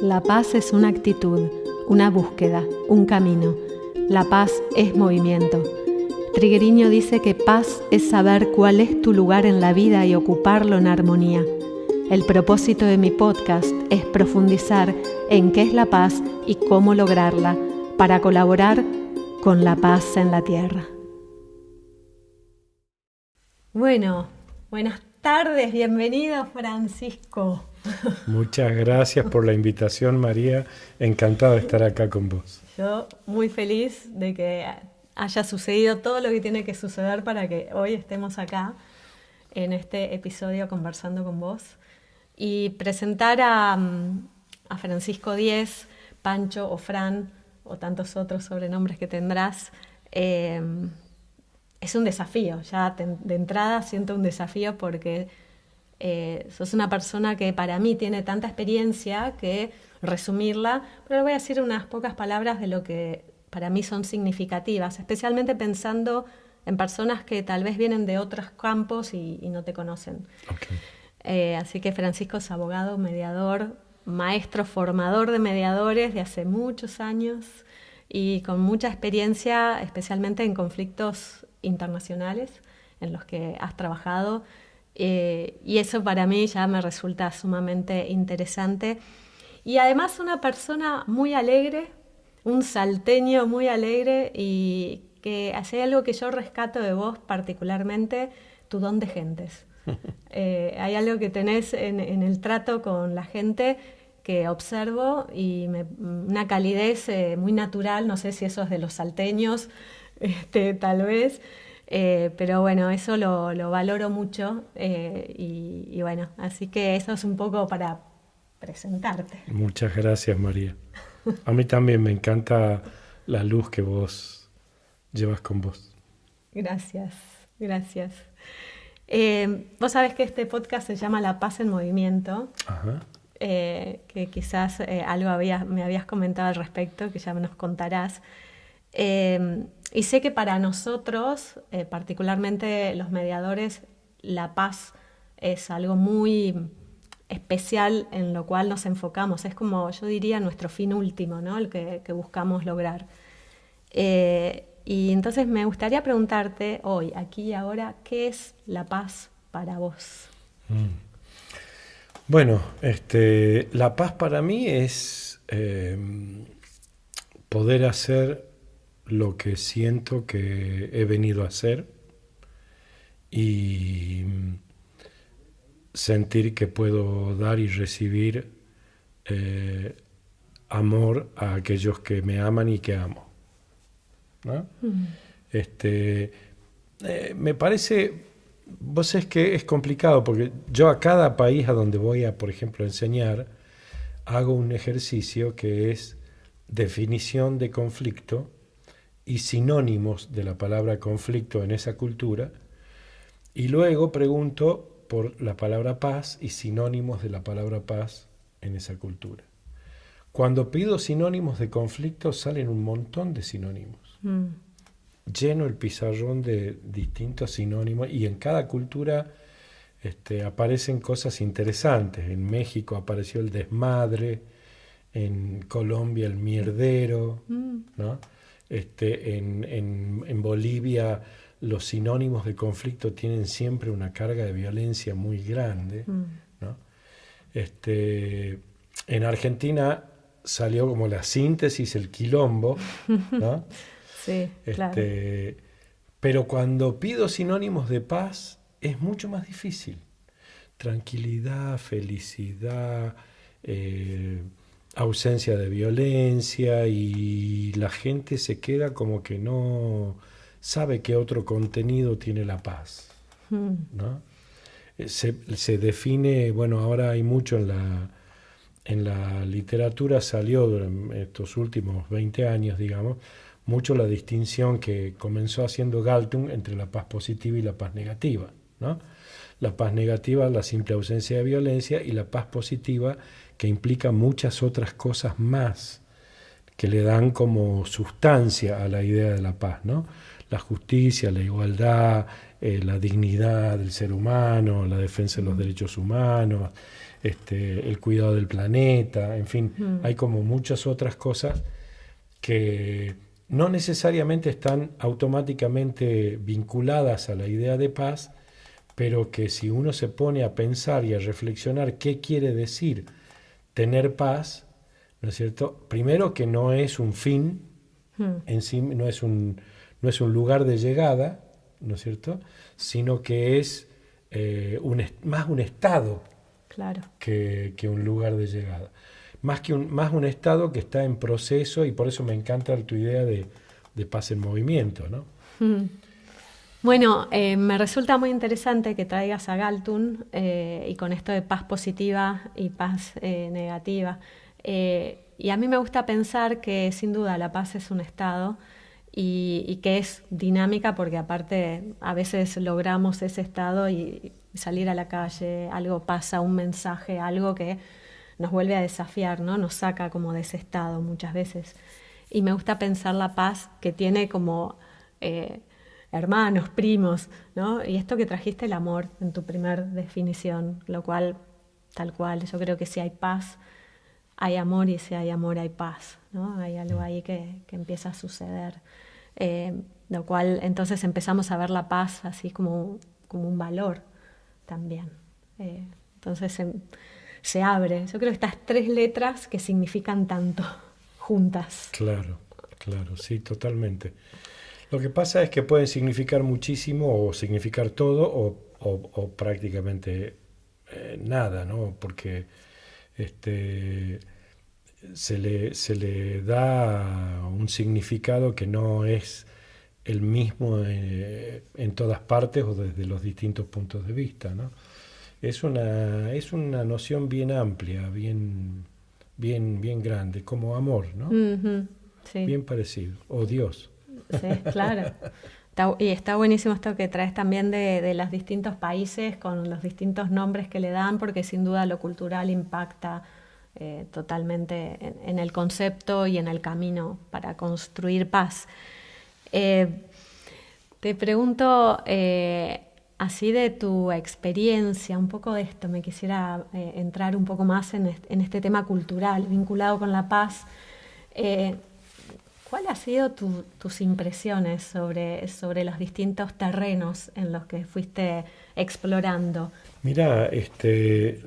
La paz es una actitud, una búsqueda, un camino. La paz es movimiento. Triguerio dice que paz es saber cuál es tu lugar en la vida y ocuparlo en armonía. El propósito de mi podcast es profundizar en qué es la paz y cómo lograrla para colaborar con la paz en la tierra. Bueno, buenas tardes, bienvenido Francisco. Muchas gracias por la invitación, María. Encantado de estar acá con vos. Yo muy feliz de que haya sucedido todo lo que tiene que suceder para que hoy estemos acá en este episodio conversando con vos y presentar a Francisco Diez, Pancho o Fran o tantos otros sobrenombres que tendrás. Es un desafío, ya de entrada siento un desafío porque sos una persona que para mí tiene tanta experiencia que resumirla, pero le voy a decir unas pocas palabras de lo que para mí son significativas, especialmente pensando en personas que tal vez vienen de otros campos y no te conocen. Okay. Así que Francisco es abogado, mediador, maestro, formador de mediadores de hace muchos años y con mucha experiencia, especialmente en conflictos internacionales en los que has trabajado. Y eso para mí ya me resulta sumamente interesante. Y además una persona muy alegre, un salteño muy alegre y que hace algo que yo rescato de vos particularmente, tu don de gentes. Hay algo que tenés en el trato con la gente que observo y una calidez muy natural, no sé si eso es de los salteños, tal vez. Pero bueno, eso lo valoro mucho y bueno, así que eso es un poco para presentarte. Muchas gracias, María. A mí también me encanta la luz que vos llevas con vos. Gracias, gracias. Vos sabés que este podcast se llama La Paz en Movimiento. Ajá. Que quizás algo me habías comentado al respecto, que ya nos contarás. Y sé que para nosotros, particularmente los mediadores, la paz es algo muy especial en lo cual nos enfocamos. Es como, yo diría, nuestro fin último, ¿no? El que buscamos lograr. Y entonces me gustaría preguntarte hoy, aquí y ahora, ¿qué es la paz para vos? Bueno, la paz para mí es poder hacer lo que siento que he venido a hacer y sentir que puedo dar y recibir amor a aquellos que me aman y que amo, ¿no? Me parece, vos sabés que es complicado porque yo a cada país a donde voy a, por ejemplo, enseñar, hago un ejercicio que es definición de conflicto y sinónimos de la palabra conflicto en esa cultura, y luego pregunto por la palabra paz y sinónimos de la palabra paz en esa cultura. Cuando pido sinónimos de conflicto salen un montón de sinónimos. Lleno el pizarrón de distintos sinónimos y en cada cultura aparecen cosas interesantes. En México apareció el desmadre, en Colombia el mierdero, ¿no? En Bolivia los sinónimos de conflicto tienen siempre una carga de violencia muy grande, ¿no? En Argentina salió como la síntesis, el quilombo, ¿no? Sí, claro. Pero cuando pido sinónimos de paz es mucho más difícil. Tranquilidad, felicidad, ausencia de violencia, y la gente se queda como que no sabe qué otro contenido tiene la paz, ¿no? Se define, bueno, ahora hay mucho en la literatura, salió durante estos últimos 20 años, digamos, mucho la distinción que comenzó haciendo Galtung entre la paz positiva y la paz negativa, ¿no? La paz negativa, la simple ausencia de violencia, y la paz positiva, que implica muchas otras cosas más que le dan como sustancia a la idea de la paz, ¿no? La justicia, la igualdad, la dignidad del ser humano, la defensa de los derechos humanos, el cuidado del planeta, en fin, hay como muchas otras cosas que no necesariamente están automáticamente vinculadas a la idea de paz, pero que si uno se pone a pensar y a reflexionar qué quiere decir tener paz, ¿no es cierto? Primero que no es un fin en sí, no es un lugar de llegada, ¿no es cierto? Sino que es más un estado Claro. que un lugar de llegada. Más un estado que está en proceso, y por eso me encanta tu idea de paz en movimiento, ¿no? Bueno, me resulta muy interesante que traigas a Galtung y con esto de paz positiva y paz negativa. Y a mí me gusta pensar que sin duda la paz es un estado y que es dinámica porque aparte a veces logramos ese estado y salir a la calle, algo pasa, un mensaje, algo que nos vuelve a desafiar, ¿no? Nos saca como de ese estado muchas veces. Y me gusta pensar la paz que tiene como hermanos, primos, ¿no? Y esto que trajiste, el amor, en tu primer definición, lo cual, tal cual, yo creo que si hay paz, hay amor, y si hay amor, hay paz, ¿no? Hay algo ahí que empieza a suceder. Lo cual, entonces empezamos a ver la paz así como un valor también. Entonces se abre. Yo creo que estas 3 letras que significan tanto juntas. Claro, claro, sí, totalmente. Lo que pasa es que pueden significar muchísimo o significar todo o prácticamente nada, ¿no? Porque se le da un significado que no es el mismo en todas partes o desde los distintos puntos de vista, ¿no? Es una noción bien amplia, bien grande, como amor, ¿no? Sí. Bien parecido, o Dios. Sí, claro. Y está buenísimo esto que traes también de los distintos países con los distintos nombres que le dan, porque sin duda lo cultural impacta totalmente en el concepto y en el camino para construir paz. Te pregunto, así de tu experiencia, un poco de esto, me quisiera entrar un poco más en este tema cultural vinculado con la paz. ¿Cuáles han sido tus impresiones sobre los distintos terrenos en los que fuiste explorando? Mira,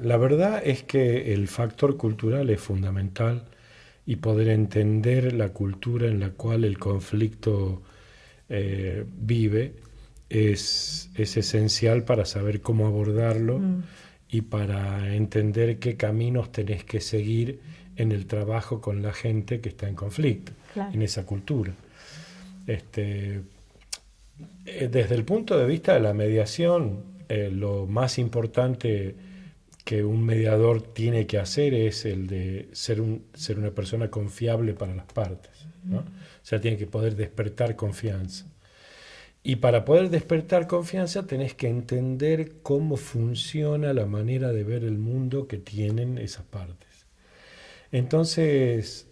la verdad es que el factor cultural es fundamental y poder entender la cultura en la cual el conflicto vive es esencial para saber cómo abordarlo y para entender qué caminos tenés que seguir en el trabajo con la gente que está en conflicto, claro, en esa cultura. Desde el punto de vista de la mediación, lo más importante que un mediador tiene que hacer es el de ser una persona confiable para las partes, ¿no? O sea, tiene que poder despertar confianza. Y para poder despertar confianza tenés que entender cómo funciona la manera de ver el mundo que tienen esas partes. Entonces,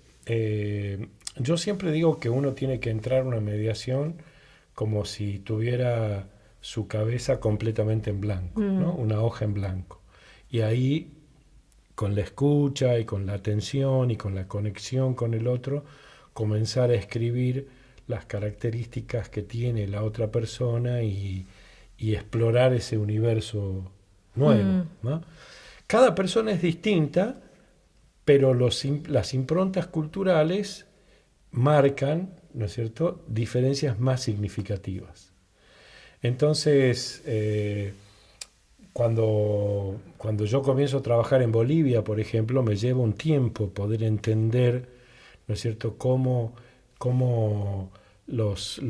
yo siempre digo que uno tiene que entrar a una mediación como si tuviera su cabeza completamente en blanco, ¿no? Una hoja en blanco. Y ahí, con la escucha y con la atención y con la conexión con el otro, comenzar a escribir las características que tiene la otra persona y explorar ese universo nuevo, ¿no? Cada persona es distinta, pero las improntas culturales marcan, ¿no es cierto?, diferencias más significativas. Entonces, cuando yo comienzo a trabajar en Bolivia, por ejemplo, me lleva un tiempo poder entender, ¿no es cierto?, cómo los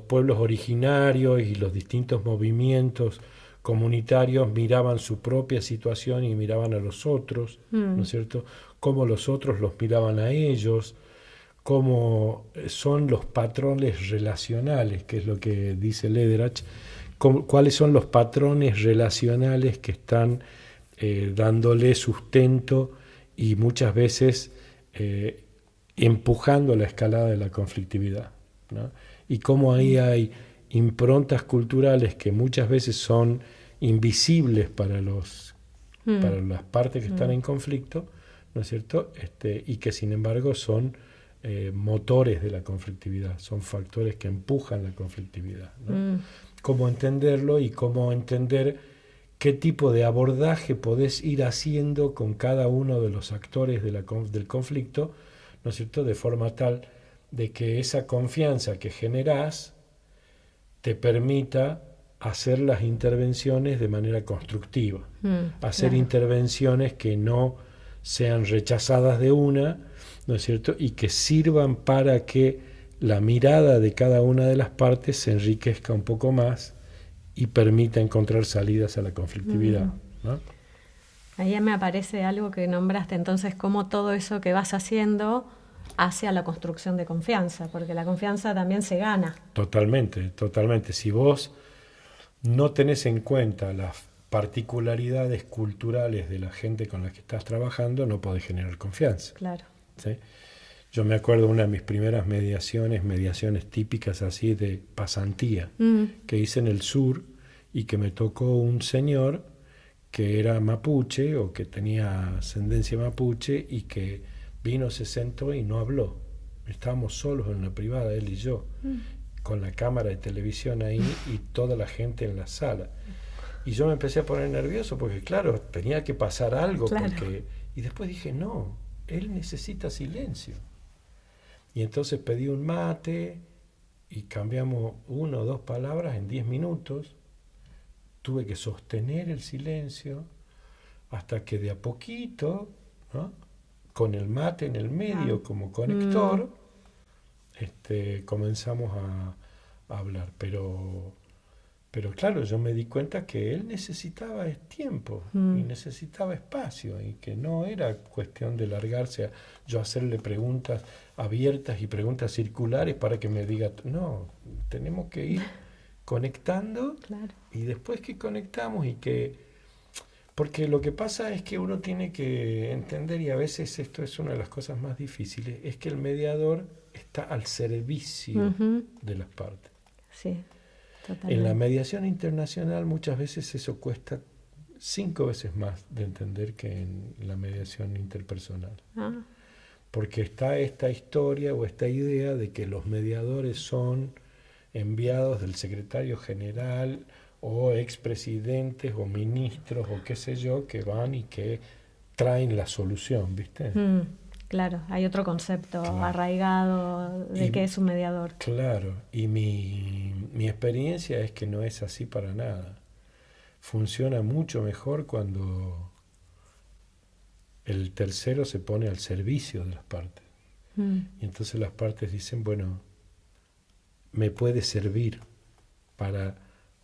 pueblos originarios y los distintos movimientos comunitarios miraban su propia situación y miraban a los otros, ¿no es cierto?, cómo los otros los miraban a ellos, cómo son los patrones relacionales, que es lo que dice Lederach, cuáles son los patrones relacionales que están dándole sustento y muchas veces empujando la escalada de la conflictividad, ¿no? Y cómo ahí hay improntas culturales que muchas veces son invisibles para los para las partes que están en conflicto, ¿no es cierto? Y que sin embargo son motores de la conflictividad, son factores que empujan la conflictividad, ¿no? Cómo entenderlo y cómo entender qué tipo de abordaje podés ir haciendo con cada uno de los actores del conflicto, ¿no es cierto? De forma tal de que esa confianza que generás te permita hacer las intervenciones de manera constructiva, hacer intervenciones que no sean rechazadas de una, ¿no es cierto? Y que sirvan para que la mirada de cada una de las partes se enriquezca un poco más y permita encontrar salidas a la conflictividad, ¿no? Ahí ya me aparece algo que nombraste, entonces, cómo todo eso que vas haciendo hacia la construcción de confianza, porque la confianza también se gana. Totalmente, totalmente. Si vos no tenés en cuenta las particularidades culturales de la gente con la que estás trabajando, no podés generar confianza. Claro. ¿Sí? Yo me acuerdo de una de mis primeras mediaciones típicas así de pasantía, que hice en el sur y que me tocó un señor que era mapuche o que tenía ascendencia mapuche y que vino, se sentó y no habló. Estábamos solos en la privada, él y yo, con la cámara de televisión ahí y toda la gente en la sala. Y yo me empecé a poner nervioso porque, claro, tenía que pasar algo. Claro. Y después dije, no, él necesita silencio. Y entonces pedí un mate y cambiamos 1 o 2 palabras en 10 minutos. Tuve que sostener el silencio hasta que de a poquito, ¿no?, con el mate en el medio como conector, comenzamos a hablar. Pero claro, yo me di cuenta que él necesitaba tiempo y necesitaba espacio y que no era cuestión de largarse a yo hacerle preguntas abiertas y preguntas circulares para que me diga, no, tenemos que ir conectando. Claro. Y después que conectamos porque lo que pasa es que uno tiene que entender, y a veces esto es una de las cosas más difíciles, es que el mediador está al servicio de las partes. Sí. Totalmente. En la mediación internacional muchas veces eso cuesta 5 veces más de entender que en la mediación interpersonal. Porque está esta historia o esta idea de que los mediadores son enviados del secretario general o expresidentes o ministros o qué sé yo, que van y que traen la solución, ¿viste? Claro, hay otro concepto arraigado de qué es un mediador. Claro, y mi experiencia es que no es así para nada. Funciona mucho mejor cuando el tercero se pone al servicio de las partes. Y entonces las partes dicen, bueno, me puede servir para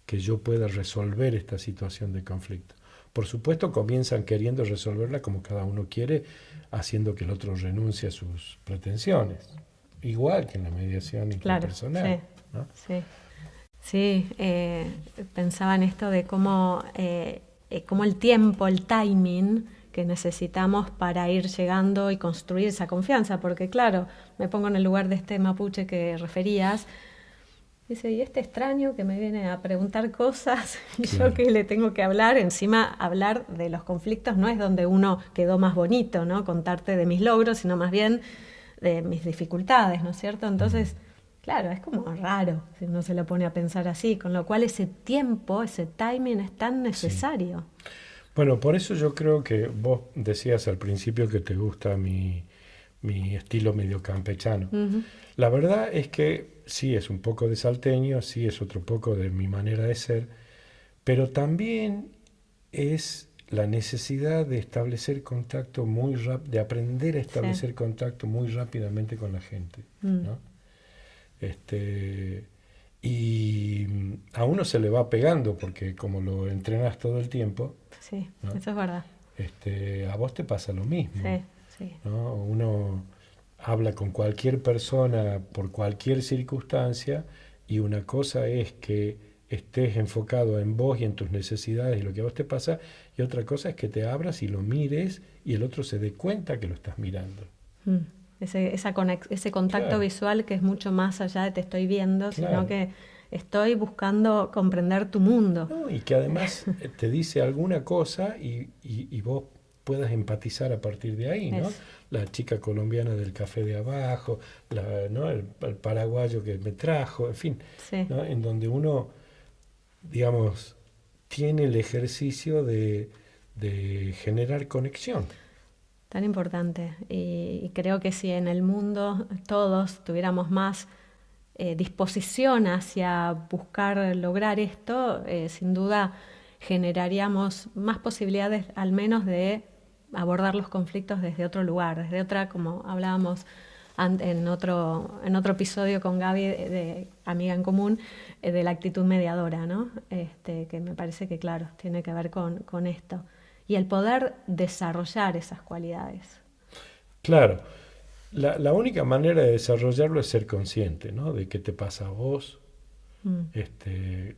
que yo pueda resolver esta situación de conflicto. Por supuesto, comienzan queriendo resolverla como cada uno quiere, haciendo que el otro renuncie a sus pretensiones.Igual que en la mediación interpersonal. Claro, sí, ¿no? Sí. Sí, pensaba en esto de cómo el tiempo, el timing que necesitamos para ir llegando y construir esa confianza, porque claro, me pongo en el lugar de este mapuche que referías. Dice, y este extraño que me viene a preguntar cosas y yo que le tengo que hablar, encima hablar de los conflictos no es donde uno quedó más bonito, ¿no? Contarte de mis logros, sino más bien de mis dificultades, ¿no es cierto? Entonces, claro, es como raro si uno se lo pone a pensar así, con lo cual ese tiempo, ese timing es tan necesario. Sí. Bueno, por eso yo creo que vos decías al principio que te gusta mi estilo medio campechano. La verdad es que sí es un poco de salteño, sí es otro poco de mi manera de ser, pero también es la necesidad de establecer contacto muy rápido, de aprender a establecer contacto muy rápidamente con la gente, ¿no? Y a uno se le va pegando porque como lo entrenas todo el tiempo, sí, ¿no? Eso es verdad. A vos te pasa lo mismo, sí. ¿no? Uno habla con cualquier persona por cualquier circunstancia y una cosa es que estés enfocado en vos y en tus necesidades y lo que a vos te pasa, y otra cosa es que te abras y lo mires y el otro se dé cuenta que lo estás mirando. Ese contacto visual que es mucho más allá de te estoy viendo, sino que estoy buscando comprender tu mundo. No, y que además te dice alguna cosa y vos puedas empatizar a partir de ahí, ¿no? La chica colombiana del café de abajo, ¿no? el paraguayo que me trajo, en fin, Sí. ¿no? En donde uno, digamos, tiene el ejercicio de generar conexión. Tan importante. Y creo que si en el mundo todos tuviéramos más disposición hacia buscar lograr esto, sin duda generaríamos más posibilidades al menos de abordar los conflictos desde otro lugar, desde otra, como hablábamos en otro episodio con Gaby de Amiga en Común, de la actitud mediadora, ¿no? Que me parece que, claro, tiene que ver con esto. Y el poder desarrollar esas cualidades. Claro, la única manera de desarrollarlo es ser consciente, ¿no? De qué te pasa a vos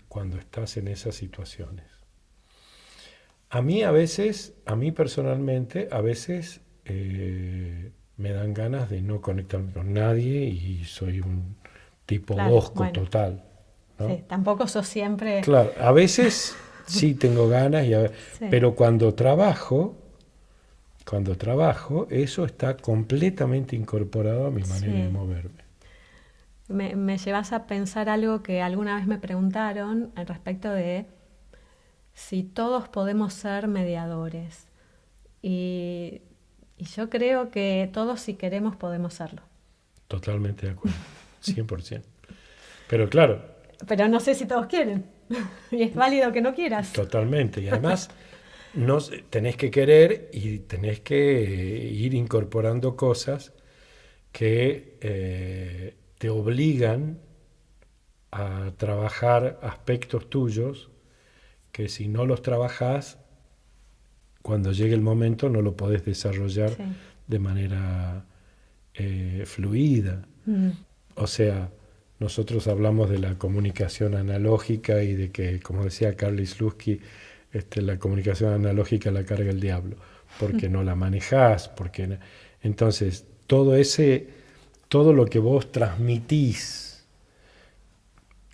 cuando estás en esas situaciones. A mí personalmente, a veces me dan ganas de no conectarme con nadie y soy un tipo hosco total, ¿no? Sí, tampoco sos siempre... Claro, a veces sí tengo ganas, Sí. pero cuando trabajo, eso está completamente incorporado a mi manera de moverme. Me llevas a pensar algo que alguna vez me preguntaron al respecto de si todos podemos ser mediadores. Y yo creo que todos, si queremos, podemos serlo. Totalmente de acuerdo, 100%. Pero claro... Pero no sé si todos quieren. Y es válido que no quieras. Totalmente. Y además tenés que querer y tenés que ir incorporando cosas que te obligan a trabajar aspectos tuyos que si no los trabajás, cuando llegue el momento no lo podés desarrollar de manera fluida. O sea, nosotros hablamos de la comunicación analógica y de que, como decía Carl Slutsky, la comunicación analógica la carga el diablo, porque no la manejás, entonces todo lo que vos transmitís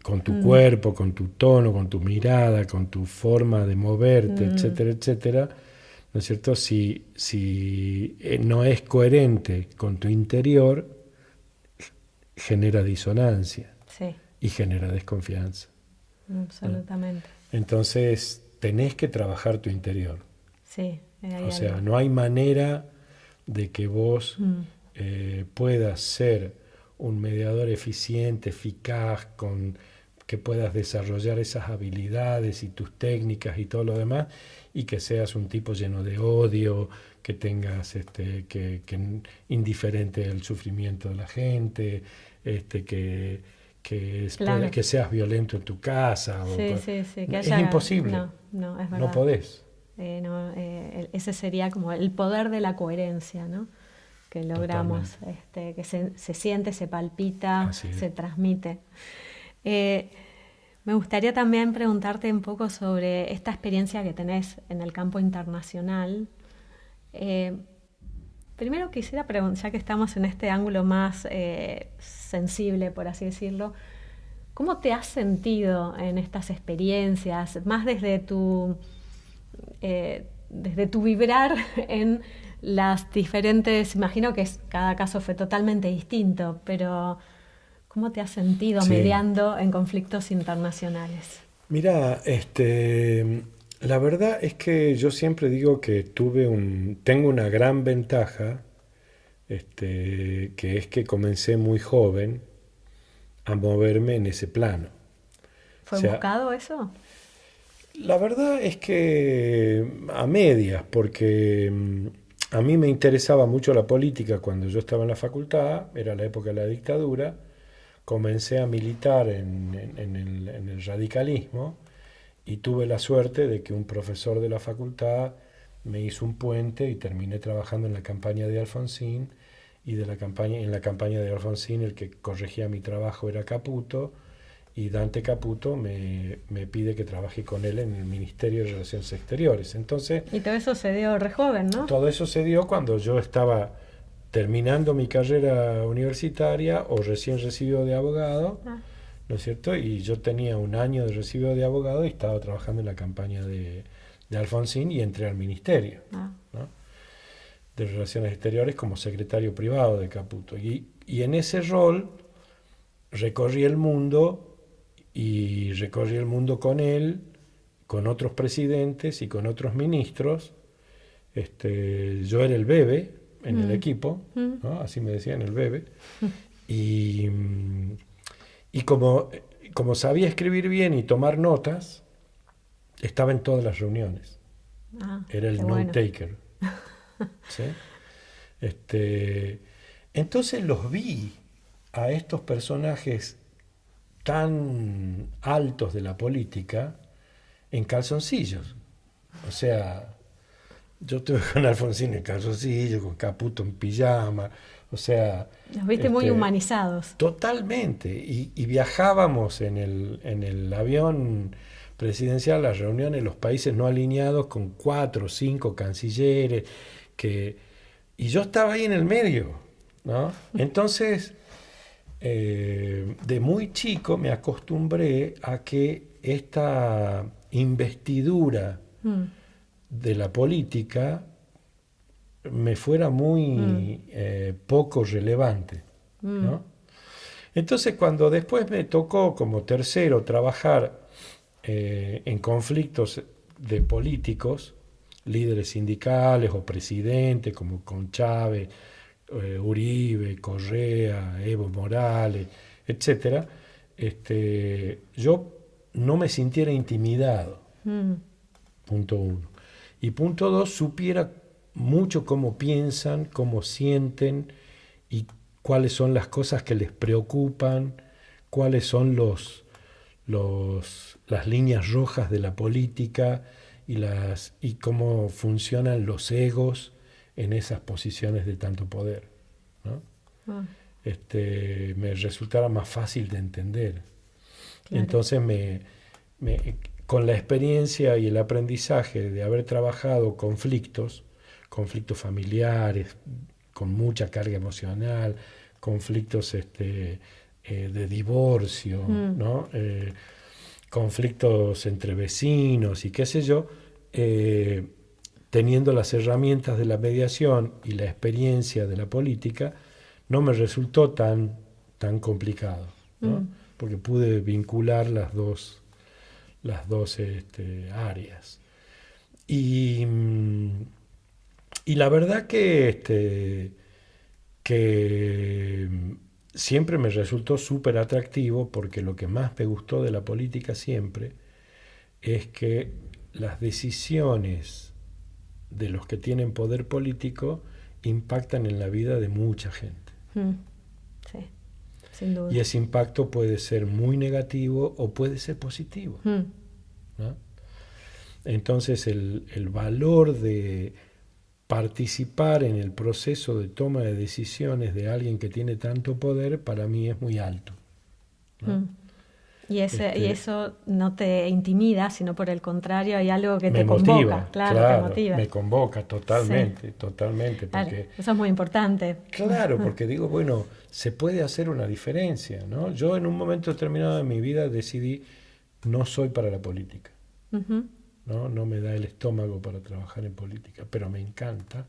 con tu cuerpo, con tu tono, con tu mirada, con tu forma de moverte, etcétera, etcétera, ¿no es cierto? Si no es coherente con tu interior, genera disonancia y genera desconfianza. Absolutamente. Entonces, tenés que trabajar tu interior. Sí. O sea, no hay manera de que vos puedas ser un mediador eficiente, eficaz, que puedas desarrollar esas habilidades y tus técnicas y todo lo demás, y que seas un tipo lleno de odio, que tengas que indiferente al sufrimiento de la gente, que seas violento en tu casa. Sí. Que es imposible. No, es verdad. No podés. Ese sería como el poder de la coherencia, ¿no? Que logramos, que se siente, se palpita, se transmite. Me gustaría también preguntarte un poco sobre esta experiencia que tenés en el campo internacional. Primero quisiera preguntar, ya que estamos en este ángulo más sensible, por así decirlo, ¿cómo te has sentido en estas experiencias? Más desde tu vibrar en las diferentes, imagino que cada caso fue totalmente distinto, pero ¿cómo te has sentido mediando en conflictos internacionales? Mira, la verdad es que yo siempre digo que tengo una gran ventaja, que es que comencé muy joven a moverme en ese plano. ¿Fue buscado eso? La verdad es que a medias, porque a mí me interesaba mucho la política cuando yo estaba en la facultad, era la época de la dictadura, comencé a militar en el radicalismo y tuve la suerte de que un profesor de la facultad me hizo un puente y terminé trabajando en la campaña de Alfonsín, y en la campaña de Alfonsín el que corregía mi trabajo era Caputo, y Dante Caputo me pide que trabaje con él en el Ministerio de Relaciones Exteriores. Entonces, y todo eso se dio re joven, ¿no? Todo eso se dio cuando yo estaba terminando mi carrera universitaria o recién recibido de abogado, ¿no ¿no es cierto? Y yo tenía un año de recibo de abogado y estaba trabajando en la campaña de Alfonsín y entré al ministerio, ¿no? De Relaciones Exteriores como secretario privado de Caputo. Y en ese rol recorrí el mundo y recorrí el mundo con él, con otros presidentes y con otros ministros. Yo era el bebe en el equipo, ¿no? Así me decían, el bebe. Y como sabía escribir bien y tomar notas, estaba en todas las reuniones. Era el note-taker. ¿Sí? Entonces los vi a estos personajes tan altos de la política en calzoncillos. O sea, yo estuve con Alfonsín en calzoncillos, con Caputo en pijama. O sea, los viste muy humanizados. Totalmente. Y viajábamos en el avión presidencial a las reuniones en los países no alineados con 4 o 5 cancilleres. Y yo estaba ahí en el medio, ¿no? Entonces, de muy chico me acostumbré a que esta investidura de la política me fuera muy poco relevante, ¿no? Entonces, cuando después me tocó como tercero trabajar en conflictos de políticos, líderes sindicales o presidentes como con Chávez, Uribe, Correa, Evo Morales, etcétera, yo no me sintiera intimidado, punto 1. Y punto 2, supiera mucho cómo piensan, cómo sienten y cuáles son las cosas que les preocupan, cuáles son las líneas rojas de la política y cómo funcionan los egos en esas posiciones de tanto poder, ¿no? Me resultara más fácil de entender. Claro. Entonces con la experiencia y el aprendizaje de haber trabajado conflictos familiares con mucha carga emocional, conflictos de divorcio, ¿no? Conflictos entre vecinos y qué sé yo, teniendo las herramientas de la mediación y la experiencia de la política, no me resultó tan complicado, ¿no? Porque pude vincular las dos áreas. Y la verdad que siempre me resultó súper atractivo, porque lo que más me gustó de la política siempre es que las decisiones de los que tienen poder político impactan en la vida de mucha gente. Sí, sin duda. Y ese impacto puede ser muy negativo o puede ser positivo, ¿no? Entonces el valor de participar en el proceso de toma de decisiones de alguien que tiene tanto poder, para mí es muy alto, ¿no? Y eso no te intimida, sino por el contrario, hay algo que te motiva, convoca, claro, te motiva. Me convoca totalmente, sí. Totalmente. Claro, porque, eso es muy importante. Claro, porque digo, bueno, se puede hacer una diferencia, ¿no? Yo en un momento determinado de mi vida decidí, no soy para la política, no me da el estómago para trabajar en política, pero me encanta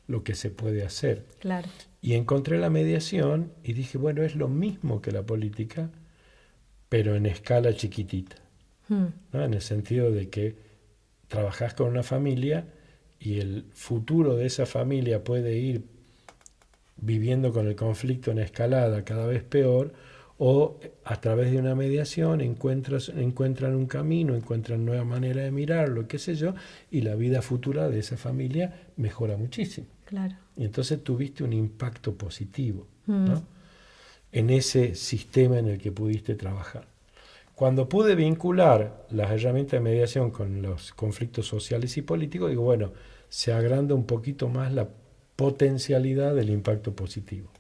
lo que se puede hacer. Claro. Y encontré la mediación y dije, bueno, es lo mismo que la política, pero en escala chiquitita, ¿no? En el sentido de que trabajás con una familia y el futuro de esa familia puede ir viviendo con el conflicto en escalada cada vez peor, o a través de una mediación encuentran un camino, encuentran nueva manera de mirarlo, qué sé yo, y la vida futura de esa familia mejora muchísimo. Claro. Y entonces tuviste un impacto positivo, ¿no? En ese sistema en el que pudiste trabajar. Cuando pude vincular las herramientas de mediación con los conflictos sociales y políticos, digo, bueno, se agranda un poquito más la potencialidad del impacto positivo.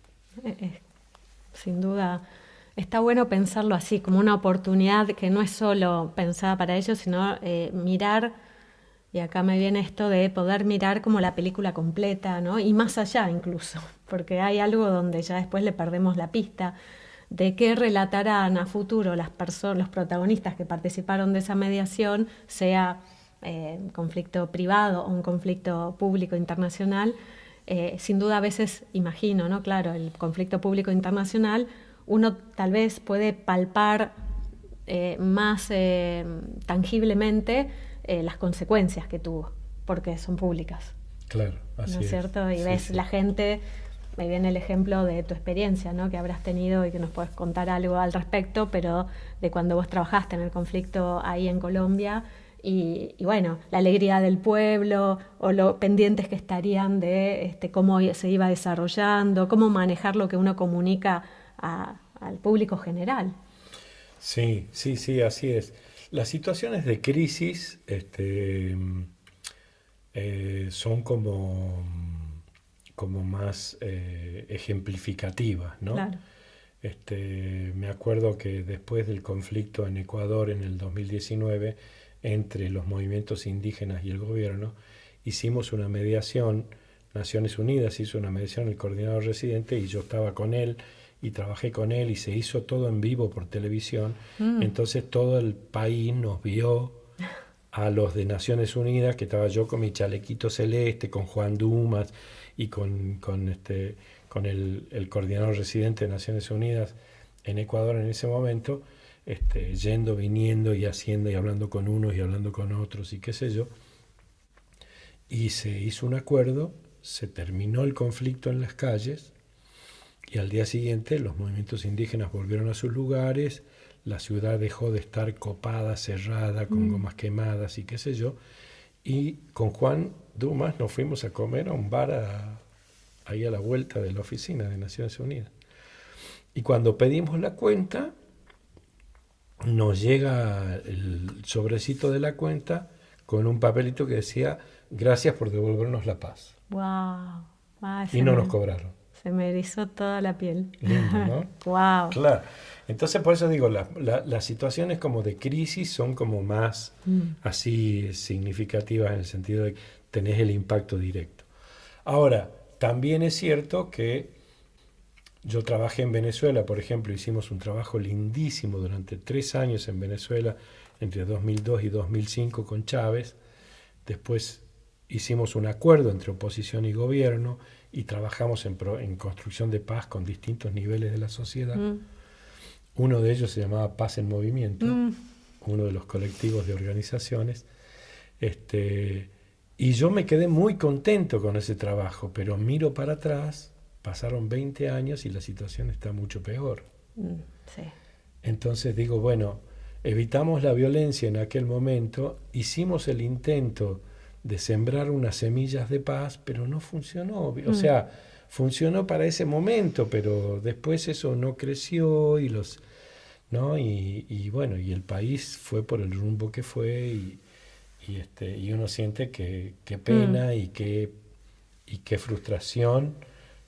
Sin duda, está bueno pensarlo así, como una oportunidad que no es solo pensada para ellos, sino mirar, y acá me viene esto de poder mirar como la película completa, ¿no? Y más allá incluso, porque hay algo donde ya después le perdemos la pista, de qué relatarán a futuro los protagonistas que participaron de esa mediación, sea un conflicto privado o un conflicto público internacional. Sin duda a veces imagino, ¿no? Claro, el conflicto público internacional, uno tal vez puede palpar más tangiblemente las consecuencias que tuvo, porque son públicas. Claro, así ¿No es cierto? Y ves la gente, me viene el ejemplo de tu experiencia, ¿no? Que habrás tenido y que nos puedes contar algo al respecto, pero de cuando vos trabajaste en el conflicto ahí en Colombia y bueno, la alegría del pueblo o lo pendientes que estarían de cómo se iba desarrollando, cómo manejar lo que uno comunica al público general. Sí, así es. Las situaciones de crisis son como más ejemplificativas, ¿no? Claro. Me acuerdo que después del conflicto en Ecuador en el 2019 entre los movimientos indígenas y el gobierno, hicimos una mediación, Naciones Unidas hizo una mediación, el coordinador residente, y yo estaba con él y trabajé con él y se hizo todo en vivo por televisión. Entonces todo el país nos vio a los de Naciones Unidas, que estaba yo con mi chalequito celeste, con Juan Dumas y con el coordinador residente de Naciones Unidas en Ecuador en ese momento, yendo, viniendo y haciendo y hablando con unos y hablando con otros y qué sé yo. Y se hizo un acuerdo, se terminó el conflicto en las calles y al día siguiente los movimientos indígenas volvieron a sus lugares, la ciudad dejó de estar copada, cerrada, con gomas quemadas y qué sé yo. Y con Juan Dumas nos fuimos a comer a un bar ahí a la vuelta de la oficina de Naciones Unidas. Y cuando pedimos la cuenta, nos llega el sobrecito de la cuenta con un papelito que decía: gracias por devolvernos la paz. Wow. Y no nos cobraron. Se me erizó toda la piel. Lindo, ¿no? Wow. Claro. Entonces, por eso digo, las situaciones como de crisis son como más así significativas en el sentido de que tenés el impacto directo. Ahora, también es cierto que yo trabajé en Venezuela, por ejemplo, hicimos un trabajo lindísimo durante 3 años en Venezuela, entre 2002 y 2005 con Chávez. Después hicimos un acuerdo entre oposición y gobierno y trabajamos en construcción de paz con distintos niveles de la sociedad. Uno de ellos se llamaba Paz en Movimiento, uno de los colectivos de organizaciones. Y yo me quedé muy contento con ese trabajo, pero miro para atrás, pasaron 20 años y la situación está mucho peor. Sí. Entonces digo, bueno, evitamos la violencia en aquel momento, hicimos el intento de sembrar unas semillas de paz, pero no funcionó. O sea, funcionó para ese momento, pero después eso no creció y ¿no? Y bueno, y el país fue por el rumbo que fue y uno siente que qué pena y qué frustración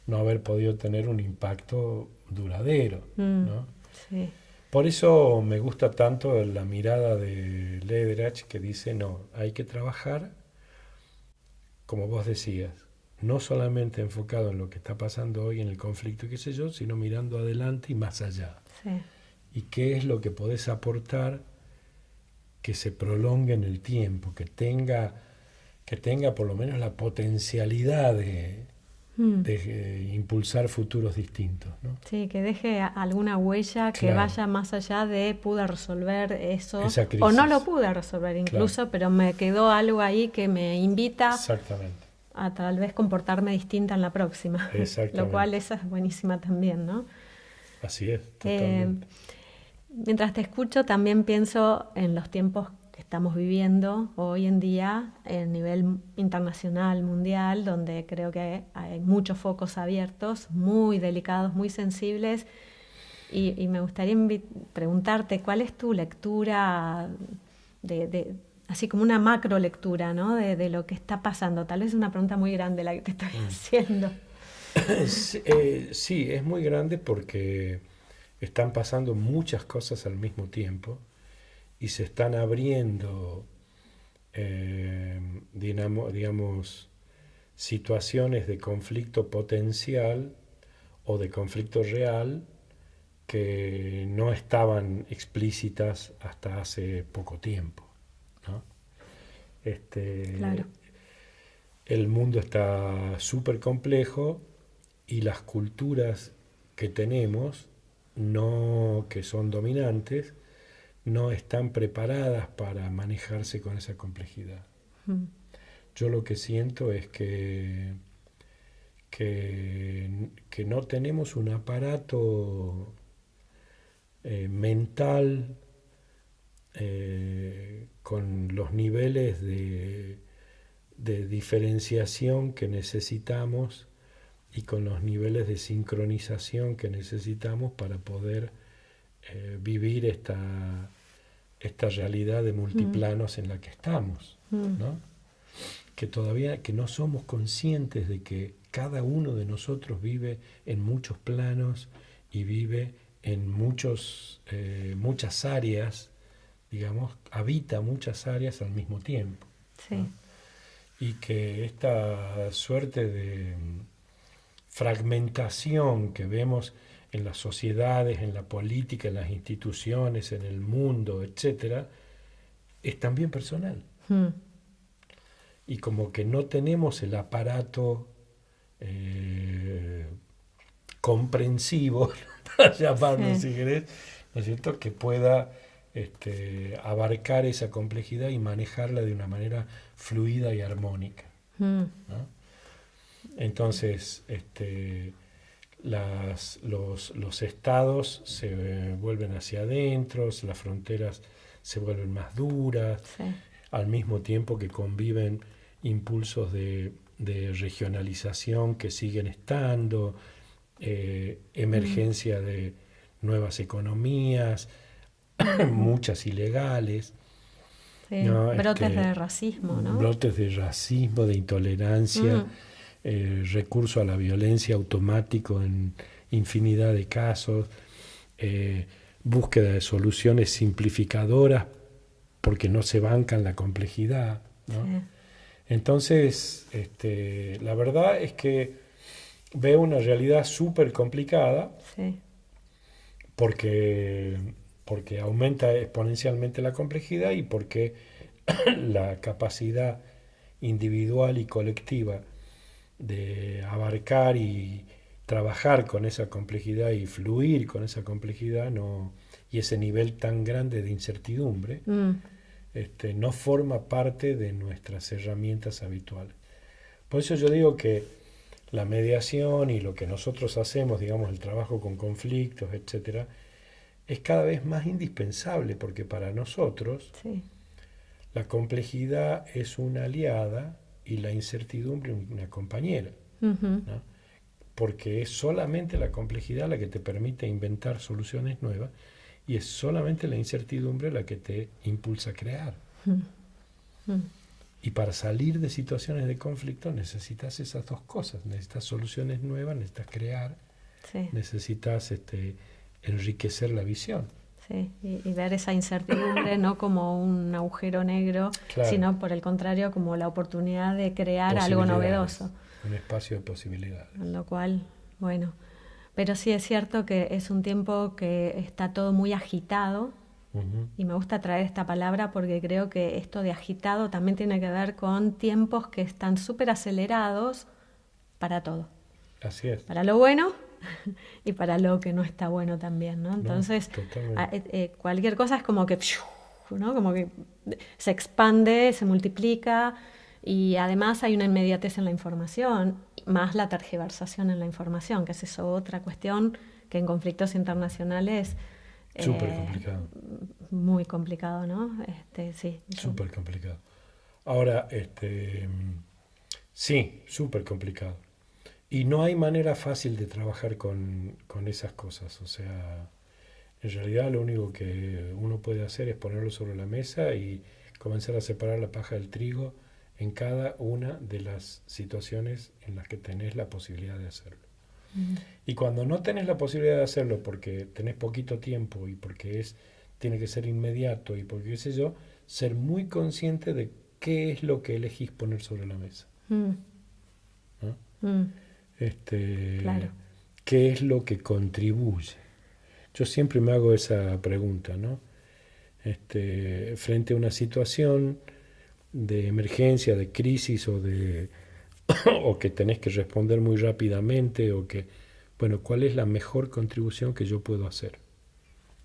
no haber podido tener un impacto duradero, ¿no? Sí. Por eso me gusta tanto la mirada de Lederach, que dice, no, hay que trabajar, como vos decías, no solamente enfocado en lo que está pasando hoy en el conflicto, qué sé yo, sino mirando adelante y más allá. Sí. Y qué es lo que podés aportar que se prolongue en el tiempo, que tenga por lo menos la potencialidad de impulsar futuros distintos, ¿no? Sí, que deje alguna huella que vaya más allá de pude resolver eso o no lo pude resolver incluso, pero me quedó algo ahí que me invita a tal vez comportarme distinta en la próxima. Lo cual esa es buenísima también, ¿no? Así es, totalmente. Mientras te escucho también pienso en los tiempos que estamos viviendo hoy en día a nivel internacional, mundial, donde creo que hay muchos focos abiertos, muy delicados, muy sensibles, y me gustaría preguntarte cuál es tu lectura, así como una macro lectura, ¿no? de lo que está pasando. Tal vez es una pregunta muy grande la que te estoy haciendo. Sí, es muy grande porque están pasando muchas cosas al mismo tiempo y se están abriendo, digamos, situaciones de conflicto potencial o de conflicto real que no estaban explícitas hasta hace poco tiempo, ¿no? Claro. El mundo está súper complejo y las culturas que tenemos, no, que son dominantes, no están preparadas para manejarse con esa complejidad. Mm. Yo lo que siento es que no tenemos un aparato mental con los niveles de diferenciación que necesitamos y con los niveles de sincronización que necesitamos para poder vivir esta realidad de multiplanos en la que estamos, ¿no? Que todavía que no somos conscientes de que cada uno de nosotros vive en muchos planos y vive en muchas áreas, digamos, habita muchas áreas al mismo tiempo, Sí. ¿no? Y que esta suerte de fragmentación que vemos en las sociedades, en la política, en las instituciones, en el mundo, etcétera, es también personal. Mm. Y como que no tenemos el aparato comprensivo, para llamarlo si querés, ¿no es cierto?, que pueda abarcar esa complejidad y manejarla de una manera fluida y armónica, ¿no? Entonces, los estados se vuelven hacia adentro, las fronteras se vuelven más duras, Sí. al mismo tiempo que conviven impulsos de regionalización que siguen estando, emergencia de nuevas economías, muchas ilegales, Sí. ¿no? Brotes de racismo, ¿no? Brotes de racismo, de intolerancia, recurso a la violencia automático en infinidad de casos, búsqueda de soluciones simplificadoras porque no se bancan la complejidad, ¿no? Sí. Entonces, la verdad es que veo una realidad súper complicada Sí. porque aumenta exponencialmente la complejidad y porque la capacidad individual y colectiva de abarcar y trabajar con esa complejidad y fluir con esa complejidad y ese nivel tan grande de incertidumbre no forma parte de nuestras herramientas habituales. Por eso yo digo que la mediación y lo que nosotros hacemos, digamos, el trabajo con conflictos, etcétera, es cada vez más indispensable porque para nosotros Sí. la complejidad es una aliada y la incertidumbre una compañera, ¿no? Porque es solamente la complejidad la que te permite inventar soluciones nuevas y es solamente la incertidumbre la que te impulsa a crear. Y para salir de situaciones de conflicto necesitas esas dos cosas, necesitas soluciones nuevas, necesitas crear, Sí. necesitas enriquecer la visión. Sí. Y ver esa incertidumbre no como un agujero negro, Claro. sino por el contrario como la oportunidad de crear algo novedoso. Un espacio de posibilidades. Con lo cual, bueno, pero sí es cierto que es un tiempo que está todo muy agitado. Y me gusta traer esta palabra porque creo que esto de agitado también tiene que ver con tiempos que están súper acelerados para todo. Así es. Para lo bueno y para lo que no está bueno también, ¿no? Entonces, cualquier cosa es como que, ¿no? Como que se expande, se multiplica y además hay una inmediatez en la información, más la tergiversación en la información, que es eso otra cuestión que en conflictos internacionales súper complicado. Muy complicado, ¿no? Sí. Súper complicado. Ahora, sí, súper complicado. Y no hay manera fácil de trabajar con esas cosas. O sea, en realidad lo único que uno puede hacer es ponerlo sobre la mesa y comenzar a separar la paja del trigo en cada una de las situaciones en las que tenés la posibilidad de hacerlo. Y cuando no tenés la posibilidad de hacerlo porque tenés poquito tiempo y porque tiene que ser inmediato y porque qué sé yo, ser muy consciente de qué es lo que elegís poner sobre la mesa. ¿No? Claro. ¿Qué es lo que contribuye? Yo siempre me hago esa pregunta, ¿no? Frente a una situación de emergencia, de crisis o que tenés que responder muy rápidamente bueno, ¿cuál es la mejor contribución que yo puedo hacer?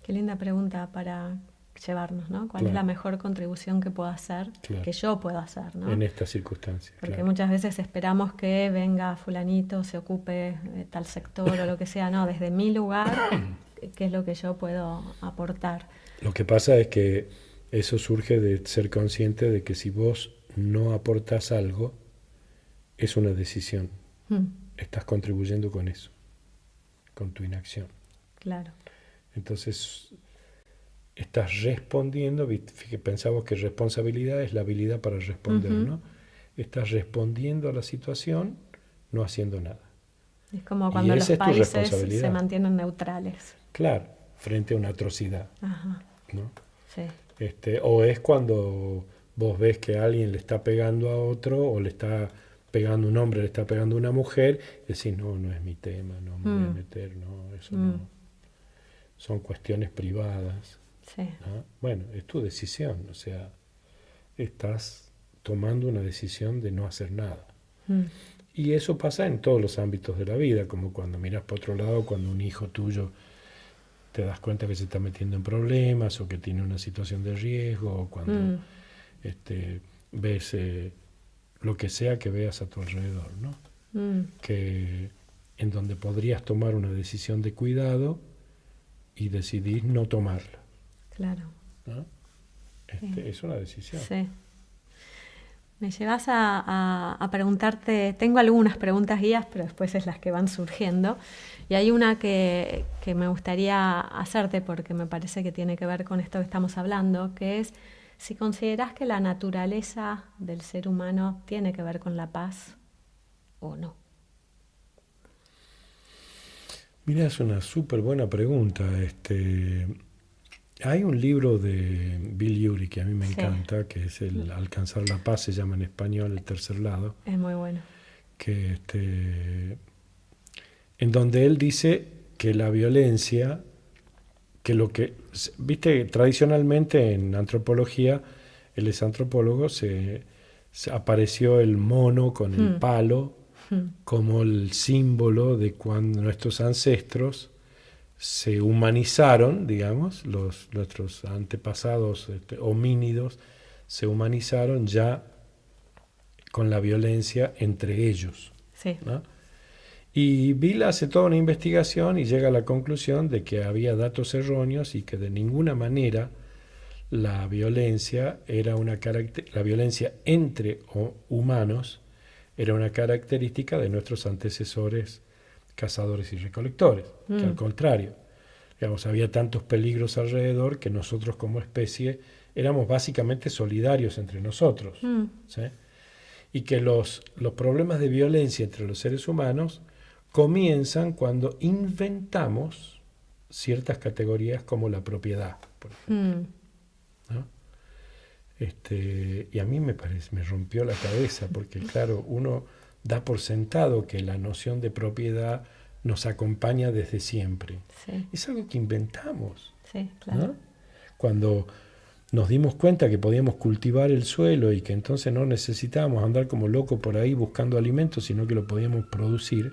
Qué linda pregunta para llevarnos, ¿no? ¿Cuál es la mejor contribución que puedo hacer, que yo puedo hacer, ¿no? En estas circunstancias. Porque muchas veces esperamos que venga fulanito, se ocupe de tal sector o lo que sea, no, desde mi lugar, ¿qué es lo que yo puedo aportar? Lo que pasa es que eso surge de ser consciente de que si vos no aportás algo, es una decisión. Estás contribuyendo con eso, con tu inacción. Claro. Entonces, estás respondiendo, pensamos que responsabilidad es la habilidad para responder, ¿no? Estás respondiendo a la situación no haciendo nada. Es como cuando los países se mantienen neutrales. Claro, frente a una atrocidad. Ajá. ¿No? Sí. O es cuando vos ves que alguien le está pegando a otro, o le está pegando un hombre, le está pegando a una mujer, y decís, no es mi tema, no me voy a meter, no, eso no. Son cuestiones privadas. Sí. ¿No? Bueno, es tu decisión, o sea, estás tomando una decisión de no hacer nada. Y eso pasa en todos los ámbitos de la vida, como cuando miras para otro lado, cuando un hijo tuyo te das cuenta que se está metiendo en problemas o que tiene una situación de riesgo, o cuando ves lo que sea que veas a tu alrededor, ¿no? Que en donde podrías tomar una decisión de cuidado y decidís no tomarla. Claro. ¿No? Es una decisión. Sí. Me llevas a preguntarte, tengo algunas preguntas guías, pero después es las que van surgiendo. Y hay una que me gustaría hacerte porque me parece que tiene que ver con esto que estamos hablando, que es si considerás que la naturaleza del ser humano tiene que ver con la paz o no. Mira, es una súper buena pregunta. Hay un libro de Bill Urey que a mí me encanta, que es el Alcanzar la Paz, se llama en español El Tercer Lado. Es muy bueno. Que en donde él dice que la violencia, viste, tradicionalmente en antropología, él es antropólogo, se apareció el mono con el palo como el símbolo de cuando nuestros ancestros se humanizaron, digamos, nuestros antepasados homínidos se humanizaron ya con la violencia entre ellos. Sí. ¿No? Y Bill hace toda una investigación y llega a la conclusión de que había datos erróneos y que de ninguna manera la violencia la violencia entre humanos era una característica de nuestros antecesores cazadores y recolectores, que al contrario, digamos, había tantos peligros alrededor que nosotros como especie éramos básicamente solidarios entre nosotros, ¿sí? Y que los problemas de violencia entre los seres humanos comienzan cuando inventamos ciertas categorías como la propiedad, por ejemplo. ¿No? Y a mí me rompió la cabeza, porque claro, uno da por sentado que la noción de propiedad nos acompaña desde siempre. Sí. Es algo que inventamos. Sí, claro. ¿No? Cuando nos dimos cuenta que podíamos cultivar el suelo y que entonces no necesitábamos andar como locos por ahí buscando alimentos, sino que lo podíamos producir,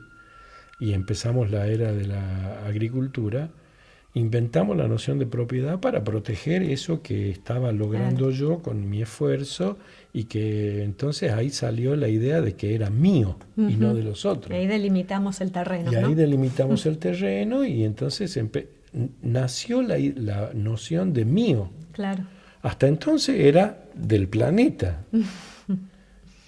y empezamos la era de la agricultura, inventamos la noción de propiedad para proteger eso que estaba logrando yo con mi esfuerzo, y que entonces ahí salió la idea de que era mío y no de los otros. Y ahí delimitamos el terreno. Y ahí delimitamos el terreno, y entonces nació la noción de mío. Claro. Hasta entonces era del planeta.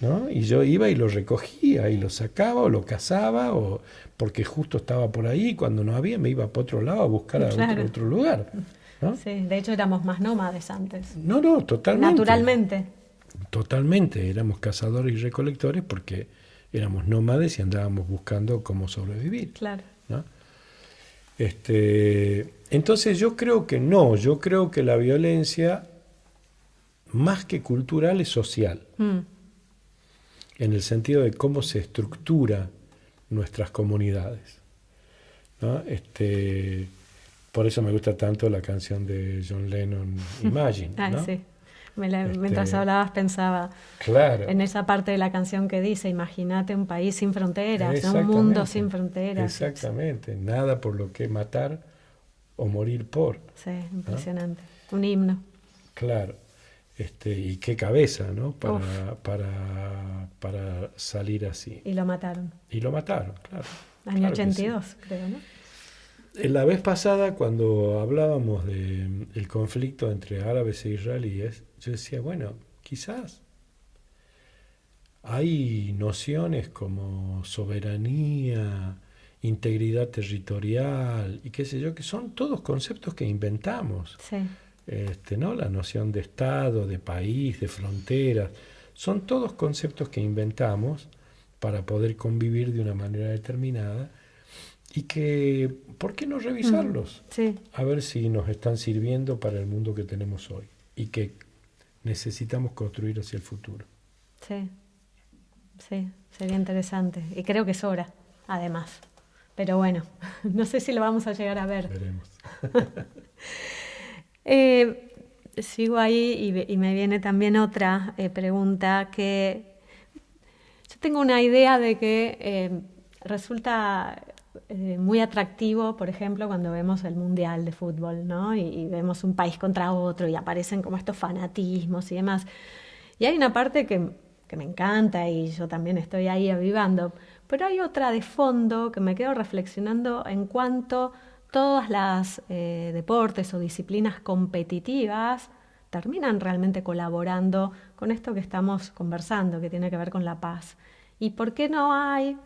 ¿No? Y yo iba y lo recogía y lo sacaba o lo cazaba, o porque justo estaba por ahí, cuando no había me iba para otro lado a buscar a otro lugar, ¿no? Sí, de hecho éramos más nómades antes. No, totalmente. Naturalmente. Totalmente, éramos cazadores y recolectores porque éramos nómades y andábamos buscando cómo sobrevivir. Claro. ¿No? Entonces yo creo que no, yo creo que la violencia, más que cultural, es social. En el sentido de cómo se estructura nuestras comunidades, ¿no? Por eso me gusta tanto la canción de John Lennon, Imagine, ¿no? Sí. Mientras hablabas pensaba claro, en esa parte de la canción que dice, imagínate un país sin fronteras, un mundo sin fronteras. exactamente, nada por lo que matar o morir por. Sí, impresionante. Un himno. Claro, y qué cabeza, ¿no? Para salir así. Y lo mataron. Y lo mataron, claro. Año Claro que 82, sí. creo, ¿no? La vez pasada, cuando hablábamos del conflicto entre árabes e israelíes, yo decía, bueno, quizás hay nociones como soberanía, integridad territorial y qué sé yo, que son todos conceptos que inventamos. Sí. ¿No? La noción de Estado, de país, de fronteras, son todos conceptos que inventamos para poder convivir de una manera determinada y que, ¿por qué no revisarlos? Sí. A ver si nos están sirviendo para el mundo que tenemos hoy y que necesitamos construir hacia el futuro. Sí, sí, sería interesante. Y creo que es hora, además. Pero bueno, no sé si lo vamos a llegar a ver. Veremos. Sigo ahí y me viene también otra pregunta que yo tengo una idea de que resulta muy atractivo, por ejemplo, cuando vemos el Mundial de Fútbol, ¿no? Y vemos un país contra otro y aparecen como estos fanatismos y demás. Y hay una parte que me encanta y yo también estoy ahí avivando, pero hay otra de fondo que me quedo reflexionando en cuanto todas las deportes o disciplinas competitivas terminan realmente colaborando con esto que estamos conversando, que tiene que ver con la paz. ¿Y por qué no hay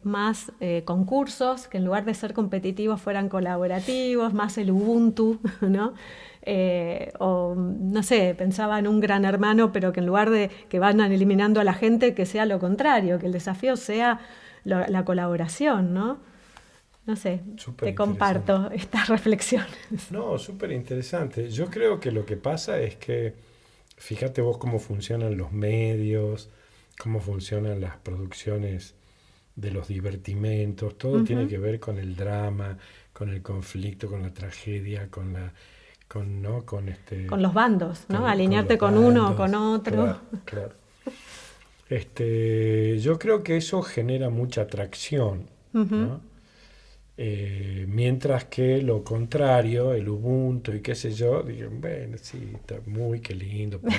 más concursos que en lugar de ser competitivos fueran colaborativos, más el Ubuntu, ¿no? O no sé, pensaba en un Gran Hermano, pero que en lugar de que vayan eliminando a la gente, que sea lo contrario, que el desafío sea la colaboración, ¿no? No sé, te comparto estas reflexiones. No, súper interesante. Yo creo que lo que pasa es que, fíjate vos cómo funcionan los medios, cómo funcionan las producciones de los divertimentos, todo tiene que ver con el drama, con el conflicto, con la tragedia, con los bandos, ¿no? Alinearte con uno o con otro. Claro. Yo creo que eso genera mucha atracción, ¿no? Mientras que lo contrario, el Ubuntu y qué sé yo, digan, bueno, sí, está qué lindo, ¿no?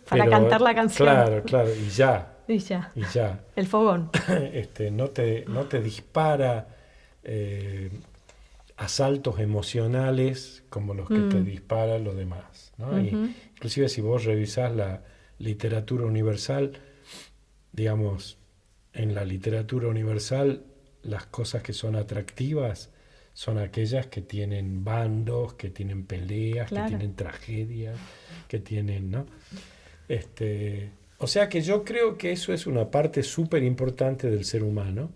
Para cantar la canción. Claro, y ya. Y ya. Y ya. El fogón. No te dispara asaltos emocionales como los que te disparan los demás, ¿no? Inclusive si vos revisás la literatura universal, digamos, en la literatura universal las cosas que son atractivas son aquellas que tienen bandos, que tienen peleas, que tienen tragedias, que tienen, ¿no? O sea que yo creo que eso es una parte súper importante del ser humano.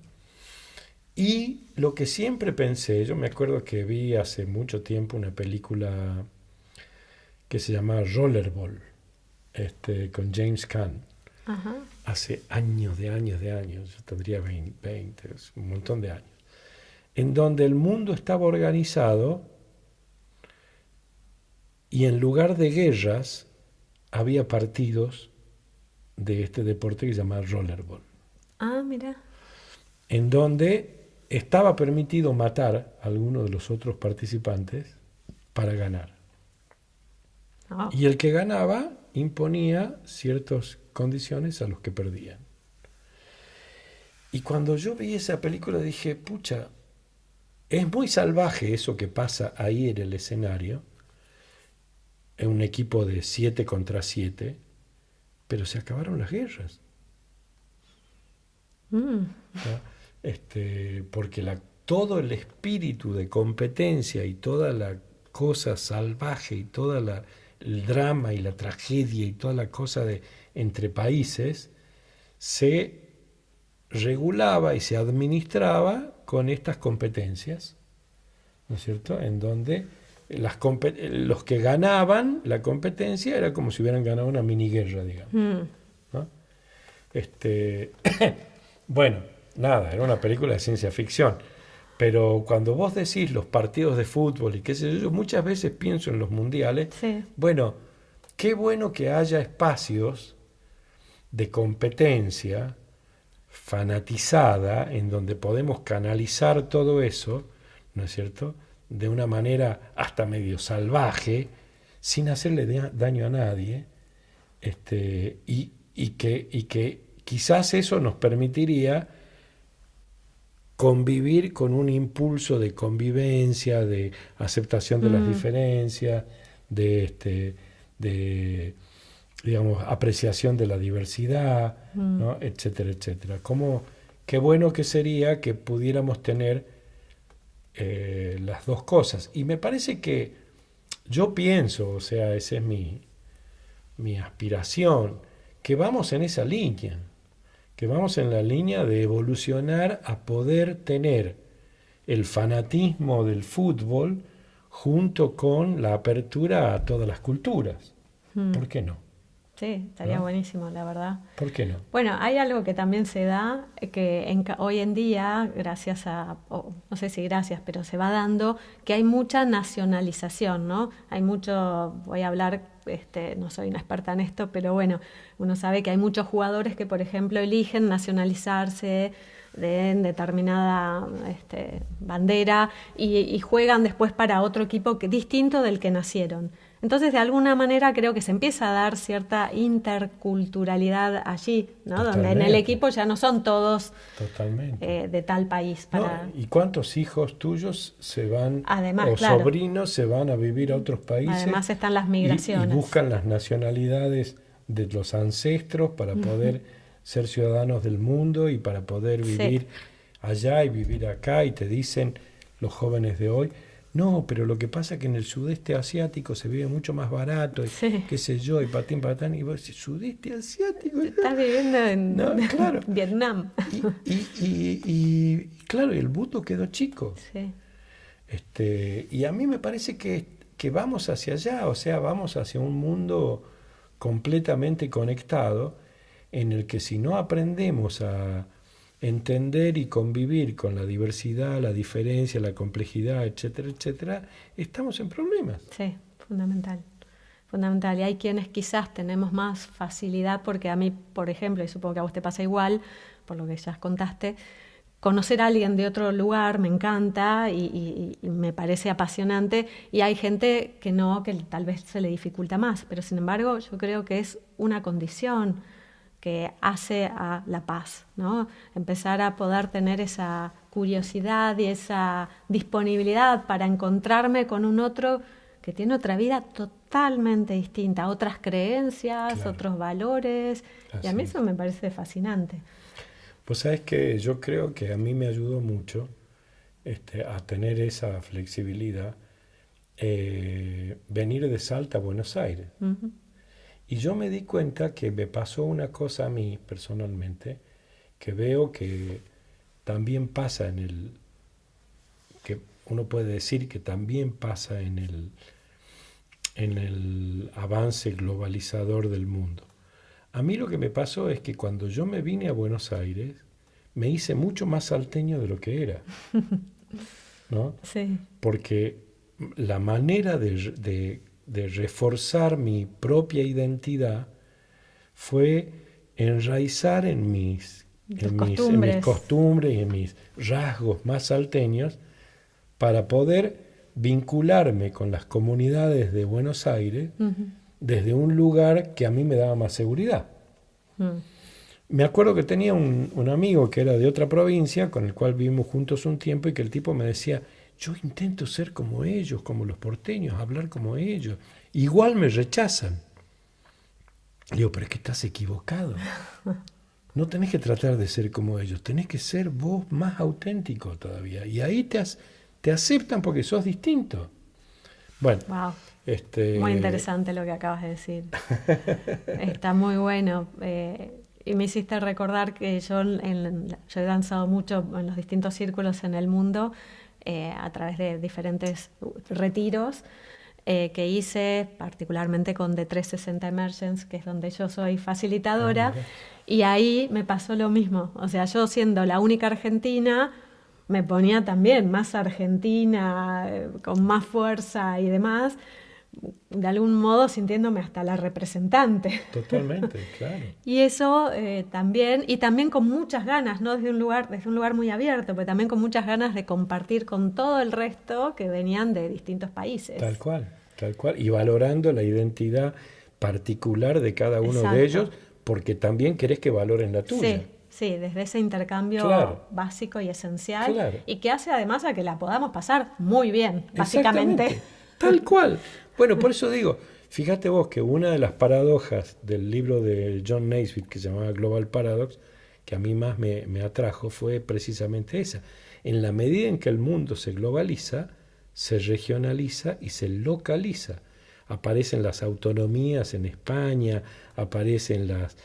Y lo que siempre pensé, yo me acuerdo que vi hace mucho tiempo una película que se llama Rollerball, con James Caan. Ajá. Hace años, yo tendría 20, un montón de años, en donde el mundo estaba organizado y en lugar de guerras había partidos de este deporte que se llama rollerball. Ah, mira. En donde estaba permitido matar a alguno de los otros participantes para ganar. Oh. Y el que ganaba imponía ciertas condiciones a los que perdían. Y cuando yo vi esa película dije, pucha, es muy salvaje eso que pasa ahí en el escenario, en un equipo de 7 contra 7, pero se acabaron las guerras. Porque todo el espíritu de competencia y toda la cosa salvaje y todo el drama y la tragedia y toda la cosa entre países se regulaba y se administraba con estas competencias, ¿no es cierto? En donde los que ganaban la competencia era como si hubieran ganado una mini guerra, digamos. ¿No? Bueno, nada, era una película de ciencia ficción, Pero cuando vos decís los partidos de fútbol y qué sé yo, muchas veces pienso en los mundiales. Sí. Bueno, qué bueno que haya espacios de competencia fanatizada en donde podemos canalizar todo eso, ¿no es cierto?, de una manera hasta medio salvaje, sin hacerle daño a nadie, y que quizás eso nos permitiría convivir con un impulso de convivencia, de aceptación de las diferencias, de digamos, apreciación de la diversidad, ¿no? Etcétera, etcétera. Qué bueno que sería que pudiéramos tener las dos cosas. Y me parece que yo pienso, o sea, esa es mi aspiración, que vamos en esa línea, que vamos en la línea de evolucionar a poder tener el fanatismo del fútbol junto con la apertura a todas las culturas. ¿Por qué no? Sí, estaría ¿no? buenísimo, la verdad. ¿Por qué no? Bueno, hay algo que también se da, que hoy en día, gracias a, no sé si gracias, pero se va dando, que hay mucha nacionalización, ¿no? Hay mucho, voy a hablar, no soy una experta en esto, pero bueno, uno sabe que hay muchos jugadores que, por ejemplo, eligen nacionalizarse de determinada bandera y juegan después para otro equipo distinto del que nacieron. Entonces, de alguna manera, creo que se empieza a dar cierta interculturalidad allí, ¿no? Totalmente. Donde en el equipo ya no son todos de tal país. ¿Y cuántos hijos tuyos se van, además, o claro, sobrinos se van a vivir a otros países? Además están las migraciones. Y buscan las nacionalidades de los ancestros para poder ser ciudadanos del mundo y para poder vivir allá y vivir acá, y te dicen los jóvenes de hoy, no, pero lo que pasa es que en el sudeste asiático se vive mucho más barato, y qué sé yo, y patín patán, y vos decís, ¿sudeste asiático? Estás viviendo en claro. Vietnam. Y claro, el mundo quedó chico. Sí. Y a mí me parece que vamos hacia allá, o sea, vamos hacia un mundo completamente conectado, en el que si no aprendemos a entender y convivir con la diversidad, la diferencia, la complejidad, etcétera, etcétera, estamos en problemas. Sí, fundamental. Fundamental. Y hay quienes quizás tenemos más facilidad, porque a mí, por ejemplo, y supongo que a vos te pasa igual, por lo que ya contaste, conocer a alguien de otro lugar me encanta y me parece apasionante, y hay gente que no, que tal vez se le dificulta más, pero sin embargo yo creo que es una condición que hace a la paz, ¿no? Empezar a poder tener esa curiosidad y esa disponibilidad para encontrarme con un otro que tiene otra vida totalmente distinta, otras creencias, Claro. Otros valores, y a mí eso me parece fascinante. Pues sabes que yo creo que a mí me ayudó mucho a tener esa flexibilidad, venir de Salta a Buenos Aires. Uh-huh. Y yo me di cuenta que me pasó una cosa a mí personalmente, que veo que también pasa que uno puede decir que también pasa en el avance globalizador del mundo. A mí lo que me pasó es que cuando yo me vine a Buenos Aires, me hice mucho más salteño de lo que era, ¿no? Sí. Porque la manera de reforzar mi propia identidad fue enraizar en mis costumbres y en mis rasgos más salteños, para poder vincularme con las comunidades de Buenos Aires desde un lugar que a mí me daba más seguridad. Me acuerdo que tenía un amigo que era de otra provincia, con el cual vivimos juntos un tiempo, y que el tipo me decía, yo intento ser como ellos, como los porteños, hablar como ellos. Igual me rechazan. Le digo, pero es que estás equivocado. No tenés que tratar de ser como ellos, tenés que ser vos más auténtico todavía. Y ahí te aceptan porque sos distinto. Bueno. Wow. Muy interesante lo que acabas de decir. Está muy bueno. Y me hiciste recordar que yo he danzado mucho en los distintos círculos en el mundo, a través de diferentes retiros que hice, particularmente con D360 Emergence, que es donde yo soy facilitadora, y ahí me pasó lo mismo. O sea, yo siendo la única argentina, me ponía también más argentina, con más fuerza y demás, de algún modo sintiéndome hasta la representante. Totalmente, claro. Y eso también, y también con muchas ganas, ¿no? Desde un lugar muy abierto, pero también con muchas ganas de compartir con todo el resto que venían de distintos países. Tal cual, tal cual. Y valorando la identidad particular de cada uno Exacto. de ellos, porque también querés que valoren la tuya. Sí, sí, desde ese intercambio Claro. básico y esencial, Claro. y que hace además a que la podamos pasar muy bien, básicamente. Exactamente. Tal cual. Bueno, por eso digo, fíjate vos que una de las paradojas del libro de John Naisbitt que se llamaba Global Paradox, que a mí más me atrajo, fue precisamente esa. En la medida en que el mundo se globaliza, se regionaliza y se localiza. Aparecen las autonomías en España, aparecen las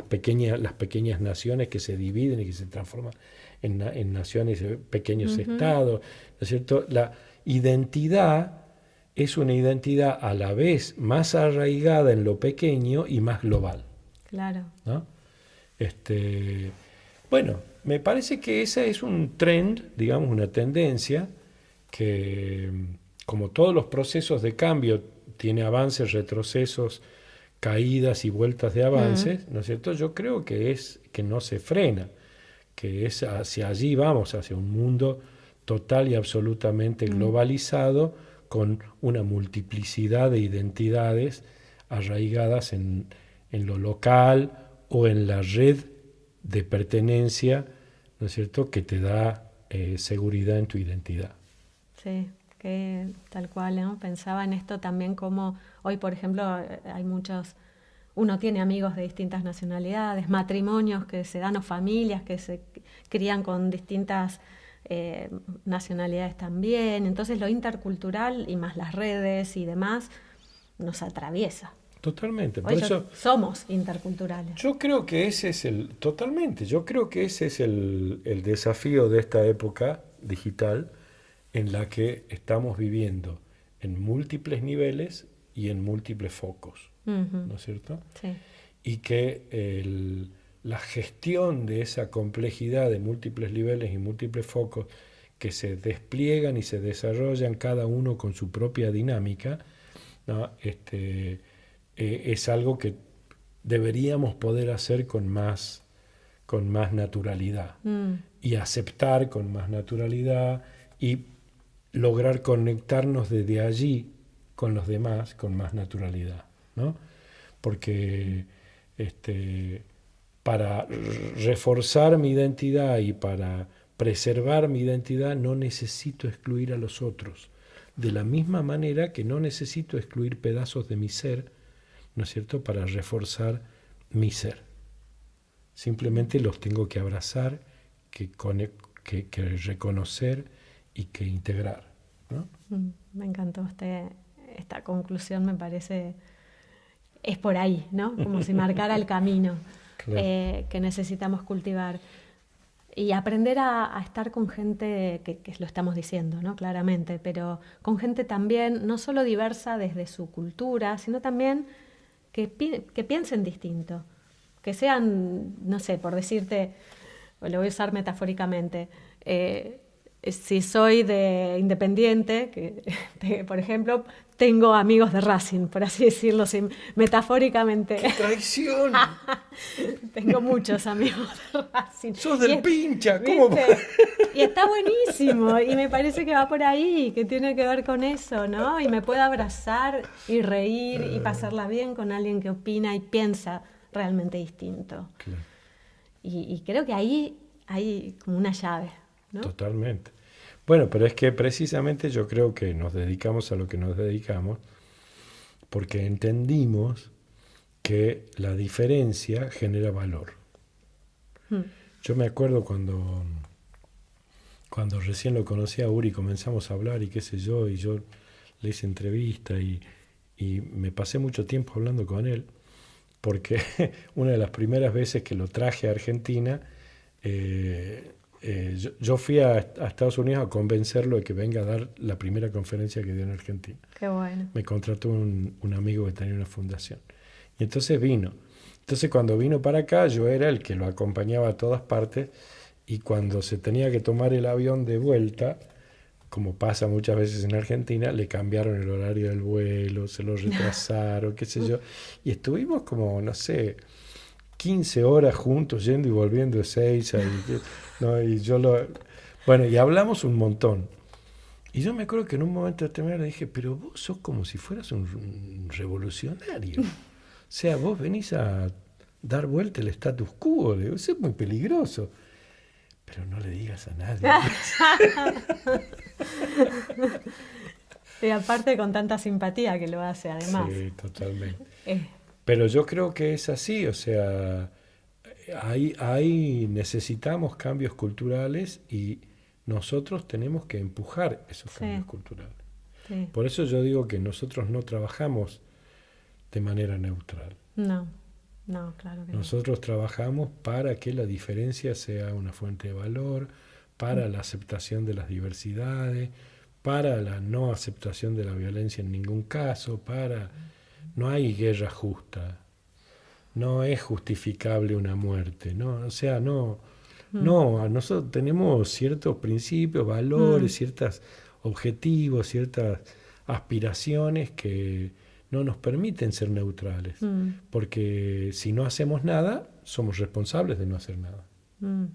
pequeñas naciones que se dividen y que se transforman en naciones, pequeños estados, ¿no es cierto? La identidad es una identidad a la vez más arraigada en lo pequeño y más global. Claro. ¿No? Bueno, me parece que ese es un trend, digamos, una tendencia que, como todos los procesos de cambio, tiene avances, retrocesos, caídas y vueltas de avances, ¿no es cierto? Yo creo que es que no se frena, que es hacia allí vamos, hacia un mundo total y absolutamente globalizado, con una multiplicidad de identidades arraigadas en lo local o en la red de pertenencia, ¿no es cierto?, que te da seguridad en tu identidad. Sí, que tal cual, ¿no? Pensaba en esto también como hoy, por ejemplo, hay muchos, uno tiene amigos de distintas nacionalidades, matrimonios que se dan o familias que se crían con distintas nacionalidades también. Entonces lo intercultural y más las redes y demás nos atraviesa. Totalmente. Por Hoy eso somos interculturales. yo creo que ese es yo creo que ese es el desafío de esta época digital en la que estamos viviendo en múltiples niveles y en múltiples focos, ¿no es cierto? Sí. Y que la gestión de esa complejidad de múltiples niveles y múltiples focos que se despliegan y se desarrollan cada uno con su propia dinámica, ¿no? Es algo que deberíamos poder hacer con más naturalidad y aceptar con más naturalidad y lograr conectarnos desde allí con los demás con más naturalidad, ¿no? Porque para reforzar mi identidad y para preservar mi identidad no necesito excluir a los otros, de la misma manera que no necesito excluir pedazos de mi ser, ¿no es cierto?, para reforzar mi ser. Simplemente los tengo que abrazar, que reconocer y que integrar, ¿no? Me encantó esta conclusión, me parece, es por ahí, ¿no? Como si marcara el camino Claro. Que necesitamos cultivar. Y aprender a estar con gente, que lo estamos diciendo, ¿no? Claramente, pero con gente también, no solo diversa desde su cultura, sino también que piensen distinto, que sean, no sé, por decirte, lo voy a usar metafóricamente, si soy de Independiente, que por ejemplo, tengo amigos de Racing, por así decirlo, metafóricamente. ¡Qué traición! Tengo muchos amigos de Racing. ¡Sos del pincha! ¿Cómo? Y está buenísimo, y me parece que va por ahí, que tiene que ver con eso, ¿no? Y me puedo abrazar y reír y pasarla bien con alguien que opina y piensa realmente distinto. Claro. Y creo que ahí hay como una llave, ¿no? Totalmente. Bueno, pero es que precisamente yo creo que nos dedicamos a lo que nos dedicamos porque entendimos que la diferencia genera valor. Yo me acuerdo cuando recién lo conocí a Uri, comenzamos a hablar y qué sé yo, y yo le hice entrevista y me pasé mucho tiempo hablando con él, porque una de las primeras veces que lo traje a Argentina, yo fui a Estados Unidos a convencerlo de que venga a dar la primera conferencia que dio en Argentina. Qué bueno. Me contrató un amigo que tenía una fundación. Y entonces vino. Entonces cuando vino para acá, yo era el que lo acompañaba a todas partes y cuando se tenía que tomar el avión de vuelta, como pasa muchas veces en Argentina, le cambiaron el horario del vuelo, se lo retrasaron, qué sé yo, y estuvimos como, no sé, 15 horas juntos, yendo y volviendo de Seiza, ¿no? Bueno, y hablamos un montón. Y yo me acuerdo que en un momento determinado le dije, pero vos sos como si fueras un revolucionario. O sea, vos venís a dar vuelta el status quo, le digo, eso es muy peligroso. Pero no le digas a nadie. Y aparte con tanta simpatía que lo hace, además. Sí, totalmente. Eh, Pero yo creo que es así, o sea, ahí necesitamos cambios culturales y nosotros tenemos que empujar esos cambios sí, culturales. sí. Por eso yo digo que nosotros no trabajamos de manera neutral. No, no, claro que no. Nosotros trabajamos para que la diferencia sea una fuente de valor, para la aceptación de las diversidades, para la no aceptación de la violencia en ningún caso, no hay guerra justa, no es justificable una muerte, ¿no? O sea, no, nosotros tenemos ciertos principios, valores, Mm, ciertos objetivos, ciertas aspiraciones que no nos permiten ser neutrales, mm, porque si no hacemos nada, somos responsables de no hacer nada. mm.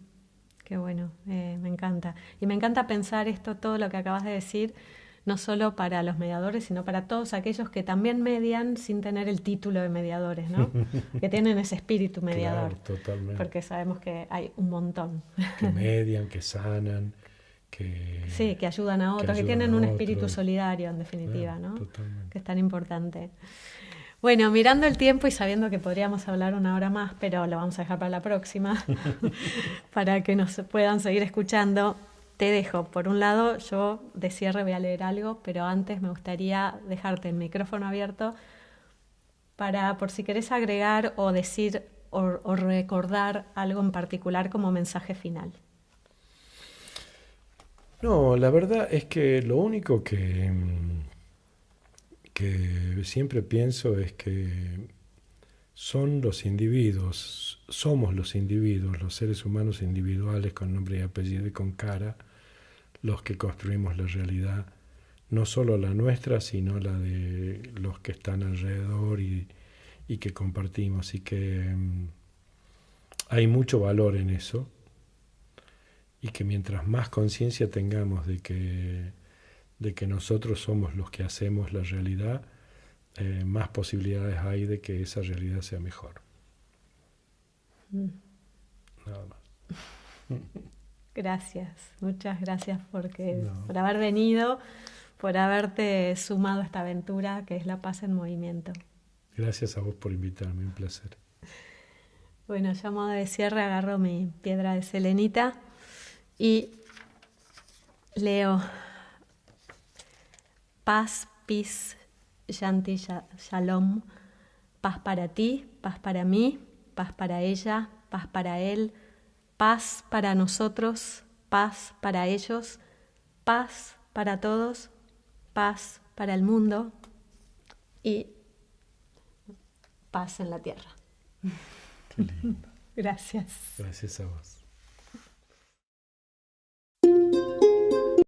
Qué bueno, me encanta. Y me encanta pensar esto, todo lo que acabas de decir, no solo para los mediadores, sino para todos aquellos que también median sin tener el título de mediadores, ¿no? Que tienen ese espíritu mediador, Claro, totalmente. porque sabemos que hay un montón. Que median, que sanan, Sí, que ayudan a que otros, que ayudan tienen a un espíritu otros. solidario, en definitiva, Claro, ¿no? totalmente. Que es tan importante. Bueno, mirando el tiempo y sabiendo que podríamos hablar una hora más, pero lo vamos a dejar para la próxima, para que nos puedan seguir escuchando, te dejo. Por un lado, yo de cierre voy a leer algo, pero antes me gustaría dejarte el micrófono abierto para, por si querés agregar o decir o recordar algo en particular como mensaje final. No, la verdad es que lo único que siempre pienso es que son los individuos, somos los individuos, los seres humanos individuales con nombre y apellido y con cara, los que construimos la realidad, no solo la nuestra, sino la de los que están alrededor y que compartimos. Y que hay mucho valor en eso y que mientras más conciencia tengamos de que nosotros somos los que hacemos la realidad, más posibilidades hay de que esa realidad sea mejor. Nada más. Gracias, muchas gracias No. por haber venido, por haberte sumado a esta aventura que es La Paz en Movimiento. Gracias a vos por invitarme, un placer. Bueno, yo a modo de cierre agarro mi piedra de selenita y leo paz, peace, shanti, shalom, paz para ti, paz para mí, paz para ella, paz para él, paz para nosotros, paz para ellos, paz para todos, paz para el mundo y paz en la tierra. Qué lindo. Gracias. Gracias a vos.